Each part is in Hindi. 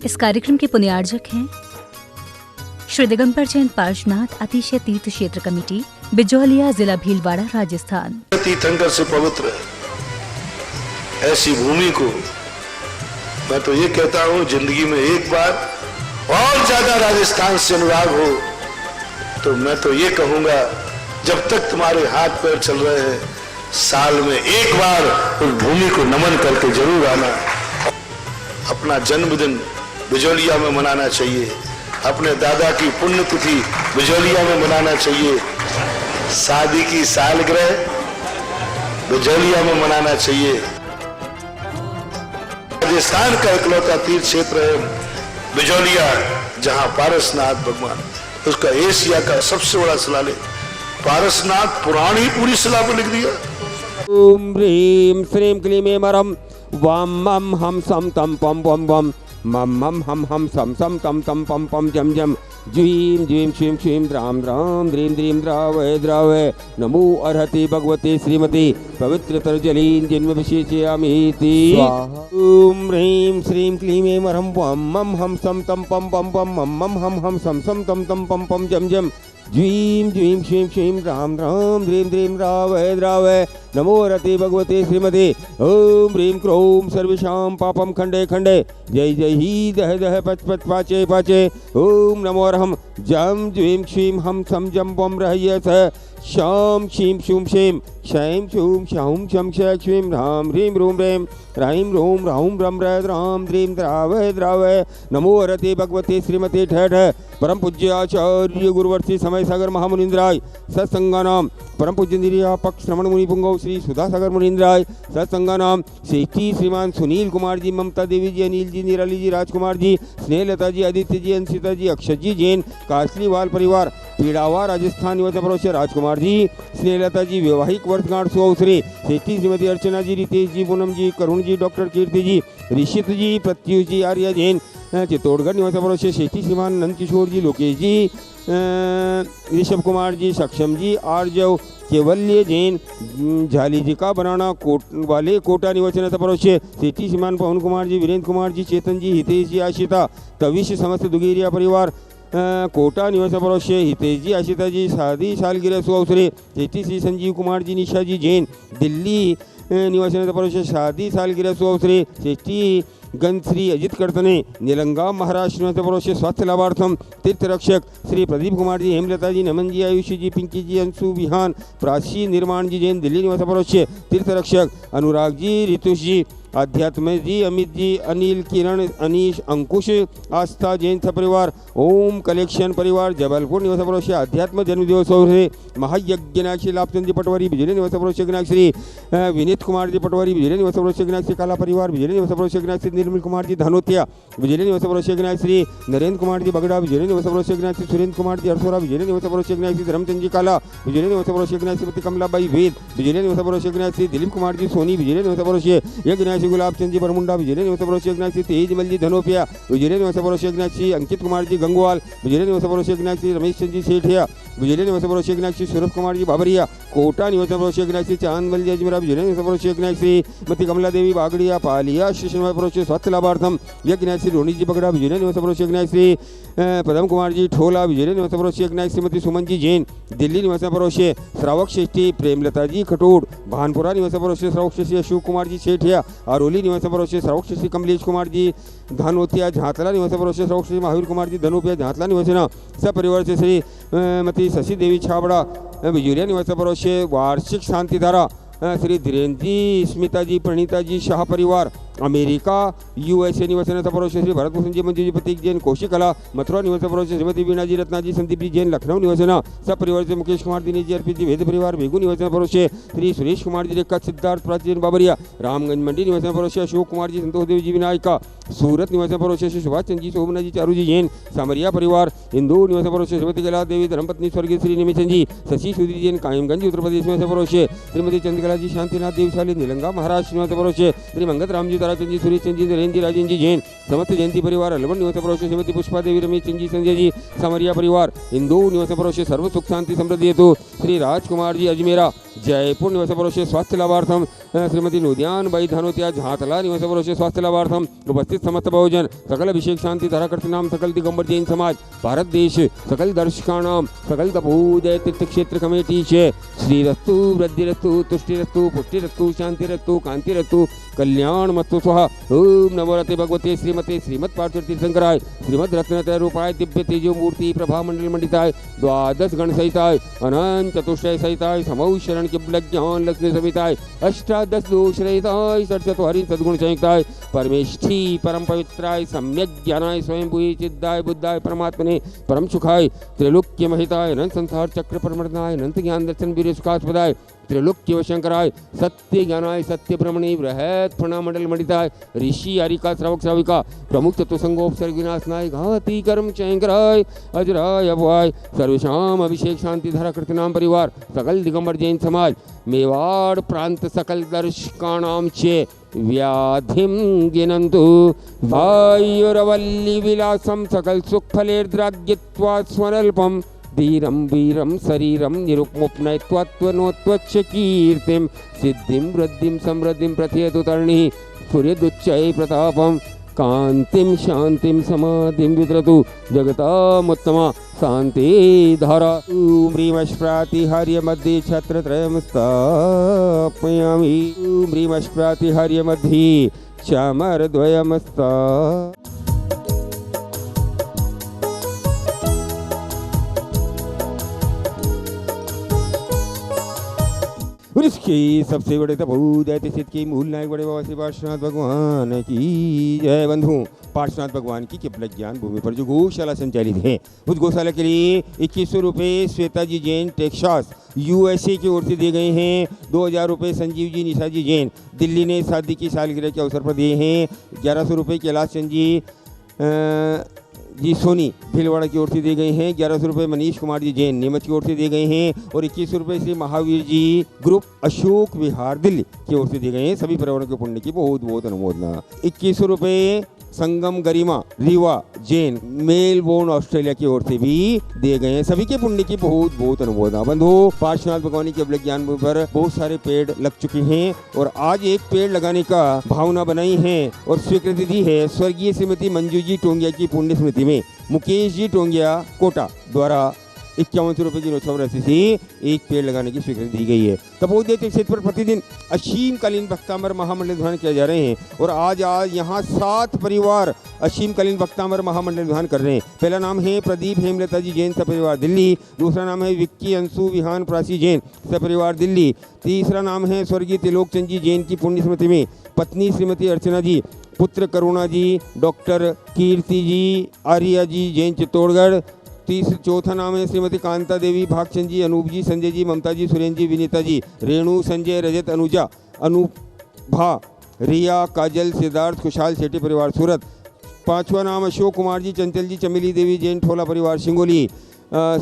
इस कार्यक्रम के पुण्यार्जक हैं श्री दिगंबर जैन पार्श्वनाथ अतिशय तीर्थ क्षेत्र कमेटी, बिजौलिया, जिला भीलवाड़ा, राजस्थान। तीर्थंकर से पवित्र ऐसी भूमि को मैं तो ये कहता हूँ, जिंदगी में एक बार और ज्यादा राजस्थान से अनुराग हो तो मैं तो ये कहूंगा, जब तक तुम्हारे हाथ पैर चल रहे हैं, साल में एक बार उस भूमि को नमन करके जरूर आना। अपना जन्मदिन बिजौलिया में मनाना चाहिए, अपने दादा की पुण्यतिथि बिजौलिया में मनाना चाहिए, शादी की सालगिरह बिजौलिया में मनाना चाहिए। राजस्थान का इकलौता तीर्थ क्षेत्र है बिजौलिया, जहां पारसनाथ भगवान, उसका एशिया का सबसे बड़ा शिलालेख पारसनाथ पुराण ही पूरी शिला पर लिख दिया। ओम ह्रीं श्रीं क्लीं मरम वम मम हम सम तम पम पम पम मम मम हम सम सम तम तम पम पम जम जम ज्वीं ज्वीं श्रीं श्रीं द्राम द्राम द्रीं द्रीं द्रावय द्रावय नमो अर्हति भगवते श्रीमती पवित्रतर जलीं जन्म विशेषयामीति। ओम ह्रीं श्रीं क्लीं मरम वम मम हम सम तम पम पम पम मम मम हम सम सम तम तम पम पम जम जम ज्वीं ज्वीं श्रीं श्रीं द्राम द्राम द्रीं द्रीं द्रावय द्रावय नमो रते भगवते श्रीमते। ओम ह्रीं क्रोम सर्वेषां पापम खंडे खंडे जय जय ही दह दह पच पच पाचे पाचे। ओम नमो अर्हम जम ज्वीं क्षीं हम सम जम बम रहय स शाम शीं शूं शें शैं शूं शां शम क्षीं ह्रां ह्रीं रूं रें ह्रां रूं राहुं रम राम द्रीं द्रावय द्रावय नमो रते भगवते श्रीमते ठठ। परम पूज्य आचार्य गुरुवर्षि समय सागर महामुनिंद्राय सत्संगानाम परम पूज्य निर्यापक श्रवण मुनि पुंगव श्री सुधासागर मुनिंद्राय सत्संगानाम श्रेष्ठी श्रीमान सुनील कुमार जी, ममता देवी जी, अनिल जी, निराली जी, राजकुमार जी, स्नेहलता जी, आदित्य जी, अंशिता जी, अक्षत जी जैन, कासलीवाल परिवार पीड़ावा राजस्थान निवासी परोसे राजकुमार जी, स्नेहलता जी, वैवाहिक वर्षगांठ सुअवसरे श्रेष्ठी श्रीमती अर्चना जी, रितेश जी, पूनम जी, करुण जी, डॉक्टर कीर्ति जी, ऋषित जी, प्रत्युष जी, आर्या जैन, चित्तौड़गढ़ निवासी परोसे श्रेष्ठी श्रीमान नंद किशोर जी, लोकेश जी, ऋषभ कुमार जी, सक्षम जी, आर्जव, केवल्य जैन, झाली जी का बनाना वाले कोटा निवासी परोसे श्रेष्ठी श्रीमान पवन कुमार जी, वीरेंद्र कुमार जी, चेतन जी, हितेश जी, आशिता, तविश समस्त दुगेरिया परिवार कोटा निवासी परोसे हितेश जी, आशिता जी, शादी सालगिरह सुअवसरे श्रेष्ठी श्री संजीव कुमार जी, निशा जी जैन, दिल्ली निवासी परोसे शादी सालगिरह सुअवसरे श्रेष्ठी गण श्री अजित कर्तने, निलंगा महाराष्ट्र परोसे स्वास्थ्य लाभार्थम तीर्थरक्षक श्री प्रदीप कुमार जी, हेमलता जी, नमन जी, आयुषी जी, पिंकी जी, अंशु विहान, प्राची निर्माण जी जैन, दिल्ली निवासी परोसे तीर्थरक्षक अनुराग जी, रितुष जी, अध्यात्म जी, अमित जी, अनिल, किरण, अनीश, अंकुश, आस्था जैन परिवार, ओम कलेक्शन परिवार जबलपुर निवासी परोसे अध्यात्म जन्मदिवस महायज्ञनाक्षी लाभचंद जी पटवारी, बिजली निवासी परोसे श्री विनीत कुमार जी पटवारी, बिजली निवासी परोसे श्री काला परिवार, बिजली निवासी परोसे श्री निर्मल कुमार जी धनोतिया, बिजली निवासी परोसे श्री नरेंद्र कुमार जी बगड़ा, बिजली निवासी परोसे श्री सुरेंद्र कुमार जी अरसोरा, बिजली निवासी परोसे श्री धर्मचंद जी काला, बिजली निवासी परोसे श्रीमती कमलाबाई वेद, बिजली निवासी परोसे श्री दिलीप कुमार जी सोनी, बिजली निवासी परोसे श्री गुलाबचंद जी बरमुंडा, विजय निवासी परोसे श्री तेजमल जी धनोपिया, विजय निवासी परोसे श्री अंकित कुमार जी गंगवाल, विजय निवासी परोसे श्री रमेश चंद जी सेठिया, विजय निवासी परोसे श्री सूरज कुमार जी बाबरिया, कोटा निवासी परोसे श्री चांदमल जी अजमेरा, विजय निवासी परोसे श्री मती कमला देवी बागड़िया पालिया, श्री परोसे स्वास्थ्य लाभार्थम यज्ञ श्री रोनी जी बगड़ा, विजय निवासी परोसे श्री पदम कुमार जी ठोला, विजय निवासी परोसे श्रीमती सुमन जी जैन, दिल्ली निवासी परोसे श्रावक श्रेष्ठी प्रेमलता जी खटोड़, भानपुरा निवासी परोसे श्रावक श्रेष्ठी अशोक कुमार जी सेठिया, आरोली निवासी परोसे श्रावक श्री कमलेश कुमार जी धनोतिया, झांतला निवासी परोसे श्रावक श्री महावीर कुमार जी धनोपिया, झांतला निवासी सब परिवार से श्री मती शशि देवी छाबड़ा, बिजुरिया निवासी परोसे वार्षिक शांतिधारा श्री धीरेन्द्र जी, स्मिता जी, प्रणीता जी, शाह परिवार अमेरिका यूएसए निवासी परोसे श्री भरत भूषण जी, मंजू जी, प्रतीक जैन, कौशिक कला, मथुरा निवासी परोसे श्रीमती वीणा जी, रत्ना जी, संदीप जी जैन, लखनऊ निवासी सब परिवार से मुकेश कुमार दिनेश जी, अर्पित जी, वेद परिवार भेगू निवासी परोसे श्री सुरेश कुमार जी, रेखा सिद्धार्थ प्राचीन बाबरिया, रामगंज मंडी निवासी परोसे अशोक कुमार जी, संतोष देव जी विनायका, सूरत निवासी परोसे श्री सुभाष चंद जी, शोभना जी, चारू जी जैन, सामरिया परिवार, इंदौर निवासी परोसे श्रीमती कला देवी, धर्मपत्नी स्वर्गीय श्री निमिचंद जी, शशि सूदी जैन, कायमगंज उत्तर प्रदेश निवासी परोसे श्रीमती चंद्रकला जी, शांतिनाथ देवशाली, निलंगा महाराष्ट्र निवासी परोसे श्री मंगत राम जी, ताराचंद जी, सुरेश चंद जी, नरेंद्र जी, राजेंद्र जी जैन, समस्त जयंती परिवार, अलवन निवासी परोसे श्रीमती पुष्पा देवी, रमेश चंद जी, संजय जी, सामरिया परिवार, इंदौर निवासी परोसे सर्व सुख शांति समृद्धि हेतु श्री राजकुमार जी अजमेरा, जयपुर निवासपरोशे स्वास्थ्य लाभार्थम श्रीमती नोदियान बाई धनोतिया झातला निवासपरोशे स्वास्थ्य लाभार्थम उपस्थित समस्त बहुजन सकल अभिषेक शांति धाराकर्ता नाम सकल दिगंबर जैन समाज भारत देश सकल दर्शकानाम सकल तपोदय तीर्थ क्षेत्र कमेटी चे श्रीरस्तु वृद्धिरस्तु तुष्टिरस्तु पुष्टिरस्तु शांतिरस्तु कांतिरस्तु कल्याण मस्तु स्वाहा। ओम नमो रते भगवते श्रीमते श्रीमद पार्श्व तीर्थंकराय श्रीमद रत्नत्रय रूपाय दिव्य तेजो मूर्ति प्रभा मंडल मंडिताय द्वादश गण सहिताय अनंत चतुष्टय सहिताय समौ शरण किबल ज्ञान लक्ष्मी सविताय अष्टादश दोष रहिताय सत्सत हरि सद्गुण संयुक्ताय परमेष्ठी परम पवित्राय सम्यक ज्ञानाय स्वयं भूय चिद्दाय बुद्धाय परमात्मने परम सुखाय त्रैलोक्य महिताय अनंत संसार चक्र परमर्दनाय अनंत ज्ञान दर्शन वीर्य सुखास्पदाय त्रिलोक्य शंकराय सत्य ज्ञानाय सत्य ब्रह्मणे बृहत् फणा मंडल मंडिताय ऋषि आरिका श्रावक श्राविका प्रमुख तत्वसंगोपसर्ग विनाशनाय घाती कर्म चयंकराय अजराय अभवाय सर्वेषाम अभिषेक शांति धारा कृतनाम परिवार सकल दिगंबर जैन समाज मेवाड़ प्रांत सकल दर्शकाणाम चे व्याधिम गिनन्तु वायुरवल्ली विलासम सकल सुख फलेर्द्राग्यत्वा स्वनल्पम धीरं वीरं शरीरं निरुक्मोपनयत्वत्वनोत्वच्च कीर्तिं सिद्धिं वृद्धिं समृद्धिं प्रथयतु तरणिः स्फुरेदुच्चैः प्रतापं कान्तिं शान्तिं समाधिं वितरतु जगतामुत्तमा शान्तिधारा। ॐ ह्रीमश्प्रातिहार्य मध्ये छत्रत्रयं स्थापयामि। ॐ ह्रीमश्प्रातिहार्य मध्ये चामरद्वयं और इसके सबसे बड़े तपोदय तीर्थ के मूल नायक बड़े बाबा श्री पार्श्वनाथ भगवान की जय। बंधु, पार्श्वनाथ भगवान की किबलत ज्ञान भूमि पर जो गौशाला संचालित है उस गौशाला के लिए 2100 रुपये श्वेता जी जैन टेक्सास USA की ओर से दिए गए हैं। 2000 रुपये संजीव जी निशा जी जैन दिल्ली ने शादी की सालगिरह के अवसर पर दिए हैं। 1100 रुपये कैलाश चंद जी सोनी भीलवाड़ा की ओर से दिए गए हैं। 1100 रुपये मनीष कुमार जी जैन नीमच की ओर से दिए गए हैं और 2100 रुपये श्री महावीर जी ग्रुप अशोक विहार दिल्ली की ओर से दिए गए हैं। सभी परिवारों के पुण्य की बहुत बहुत अनुमोदना। 2100 रुपये संगम गरिमा रीवा जैन मेलबोर्न ऑस्ट्रेलिया की ओर से भी दिए गए हैं। सभी के पुण्य की बहुत बहुत अनुमोदना। बंधु, पार्श्वनाथ भगवान के अवलक ज्ञान पर बहुत सारे पेड़ लग चुके हैं और आज एक पेड़ लगाने का भावना बनाई है और स्वीकृति दी है स्वर्गीय श्रीमती मंजू जी टोंगिया की पुण्य स्मृति में मुकेश जी टोंगिया कोटा द्वारा 51 रुपये की नौछावर राशि से एक पेड़ लगाने की स्वीकृति दी गई है। तपोदय क्षेत्र पर प्रतिदिन असीमकालीन भक्तामर महामंडल ध्यान किया जा रहे हैं और आज यहाँ 7 परिवार असीमकालीन भक्तामर महामंडल ध्यान कर रहे हैं। पहला नाम है प्रदीप हेमलता जी जैन सपरिवार दिल्ली। दूसरा नाम है विक्की अंशु विहान प्रासी जैन सपरिवार दिल्ली। तीसरा नाम है स्वर्गीय त्रिलोक चंद जी जैन की पुण्य स्मृति में पत्नी श्रीमती अर्चना जी, पुत्र करुणा जी, डॉक्टर कीर्ति जी आर्या जी जैन चित्तौड़गढ़। चौथा नाम है श्रीमती कांता देवी भागचंद जी, अनूप जी, संजय जी, ममता जी, सुरेंद्र जी, विनीता जी, रेणु, संजय, रजत, अनुजा, अनुभा, रिया, काजल, सिद्धार्थ, खुशहाल सेठी परिवार सूरत। पांचवा नाम अशोक कुमार जी, चंचल जी, चमेली देवी जैन ठोला परिवार सिंगोली।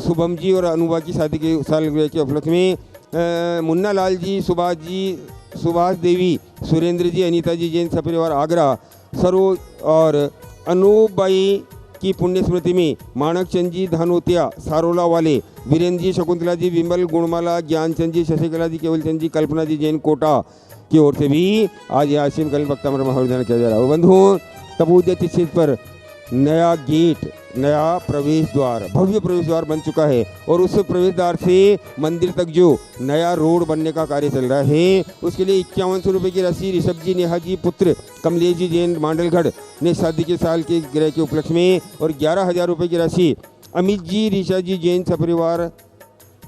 शुभम जी और अनुभा की शादी के सालगिरह के उपलक्ष्य में मुन्ना लाल जी, सुभाष जी, सुभाष देवी, सुरेंद्र जी, अनीता जी जैन सपरिवार आगरा। सरोज और अनूबाई की पुण्य स्मृति में माणक चंद जी धानोतिया सारोला वाले, वीरेंद्र जी, शकुंतला जी, विमल, गुणमाला, ज्ञानचंद जी, शशिकला जी, केवल चंद जी, कल्पना जी जैन कोटा की ओर से भी आज यहाँ असीमकालीन भक्तामर महाविद्यालय किया जा रहा है। बंधुओं, तपोदय तीर्थ पर नया गेट, नया प्रवेश द्वार, भव्य प्रवेश द्वार बन चुका है और उस प्रवेश द्वार से मंदिर तक जो नया रोड बनने का कार्य चल रहा है उसके लिए 5100 रुपये की राशि ऋषभ जी नेहा जी पुत्र कमलेश जी जैन मांडलगढ़ ने शादी के साल के ग्रह के उपलक्ष्य में और 11,000 रुपये की राशि अमित जी ऋषा जी जैन सपरिवार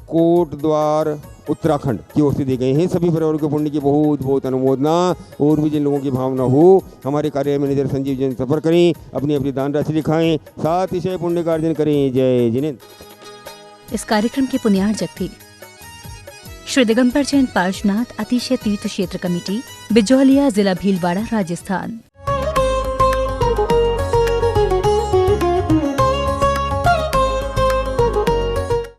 कोट द्वार उत्तराखंड की ओर से दिए गए हैं। सभी परिवारों के पुण्य की बहुत बहुत अनुमोदना। और भी जिन लोगों की भावना हो हमारे कार्यालय मैनेजर संजीव जैन संपर्क करें, अपनी अपनी दान राशि दिखाएं, साथ ही पुण्य का अर्जन करें। जय जिनेन्द्र। इस कार्यक्रम के पुण्यार्जक थे श्री दिगंबर जैन पार्श्वनाथ अतिशय तीर्थ क्षेत्र कमेटी बिजौलिया जिला भीलवाड़ा राजस्थान।